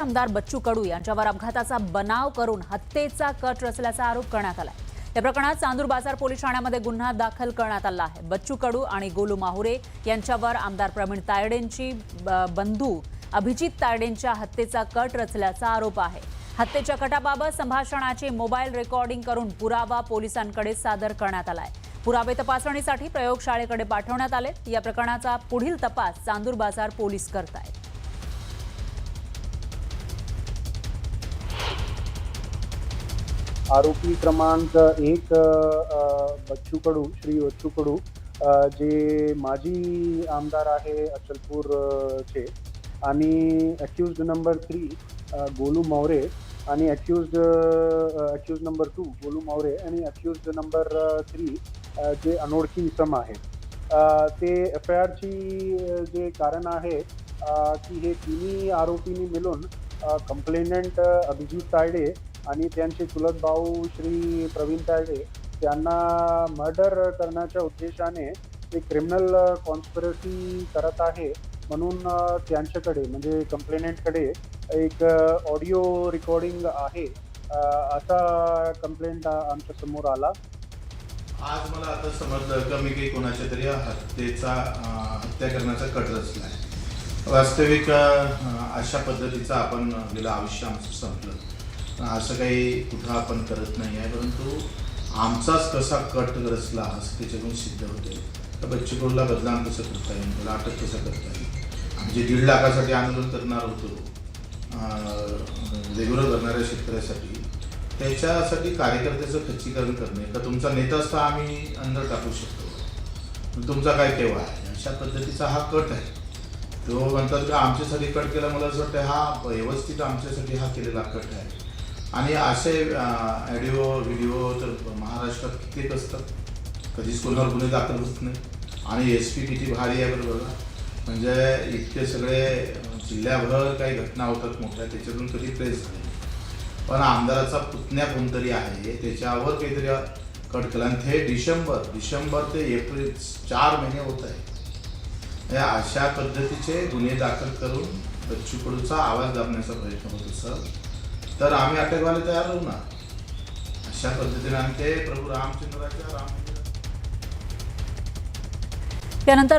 आमदार बच्चू कडू यांच्यावर अपघाताचा बनाव करून हत्येचा कट रचल्याचा आरोप करण्यात आला. या प्रकरणात चांदूर बाजार पोलीस ठाण्यामध्ये गुन्हा दाखल करण्यात आला आहे. बच्चू कडू आणि गोलू माहुरे यांच्यावर आमदार प्रवीण तायडेंची बंधू अभिजित तायडेंच्या हत्येचा कट रचल्याचा आरोप आहे. हत्येच्या कटाबाबत संभाषणाचे मोबाईल रेकॉर्डिंग करून पुरावा पोलिसांकडे सादर करण्यात आलाय. पुरावे तपासणीसाठी प्रयोगशाळेकडे पाठवण्यात आले. या प्रकरणाचा पुढील तपास चांदूर बाजार पोलीस करतायत. आरोपी क्रमांक 1 बच्चू कडू, श्री बच्चू कडू, जे माजी आमदार आहे अचलपूर चे, आणि अक्यूज्ड नंबर 3 गोलू मावरे आणि अक्यूज्ड नंबर 2 गोलू मावरे आणि अक्यूज्ड नंबर 3 जे अनोळखी इसम आहे. ते FIR ची जे कारण आहे की हे तिन्ही आरोपींनी मिळून कंप्लेनंट अभिजित तायडे आणि त्यांचे चुलत भाऊ श्री प्रवीण तायडे त्यांना मर्डर करण्याच्या उद्देशाने एक क्रिमिनल कॉन्स्पिरसी करत आहे म्हणून त्यांच्याकडे म्हणजे कंप्लेनंटकडे एक ऑडिओ रेकॉर्डिंग आहे असा कंप्लेंट आमच्या समोर आला. आज मला आता समजलं का मी काही कोणाच्या तरी हत्या करण्याचा कट रचला आहे. वास्तविक अशा पद्धतीचं आपण गेलं आयुष्य आमचं संपलं. असं काही कुठं आपण करत नाही आहे, परंतु आमचाच कसा कट रचला असं त्याच्यातून सिद्ध होते. तर बच्चू कडूला बदनाम कसं करता येईल, त्याला अटक कसं करता येईल. आम्ही जे 1.5 लाखासाठी आंदोलन करणार होतो रेग्युलर करणाऱ्या शेतकऱ्यासाठी, त्याच्यासाठी कार्यकर्त्याचं खच्चीकरण करणे का तुमचा नेता असता आम्ही अंदर टाकू शकतो, तुमचा काय केव्हा आहे, अशा पद्धतीचा हा कट आहे. तो म्हणतात की आमच्यासाठी कट केला. मला असं वाटतं हा व्यवस्थित आमच्यासाठी हा केलेला कट आहे. आणि असे ऑडिओ व्हिडिओ तर महाराष्ट्रात कित्येक असतात, कधीच कोणावर गुन्हे दाखल होत नाही. आणि SP किती भारी आहे बरोबर, म्हणजे इतके सगळे जिल्ह्याभर काही घटना होतात मोठ्या, त्याच्यातून कधी ट्रेस झाले. पण आमदाराचा पुतण्या कोणतरी आहे त्याच्यावर काहीतरी कट केला आणि ते डिसेंबर ते एप्रिल 4 महिने होत आहे. अशा पद्धतीचे गुन्हे दाखल करून बच्चू कडूचा आवाज दाबण्याचा प्रयत्न होत असेल तर आम्ही अटकवाले तयार राहू ना. अशा पद्धतीने आमचे प्रभू रामचंद्राच्या त्यानंतर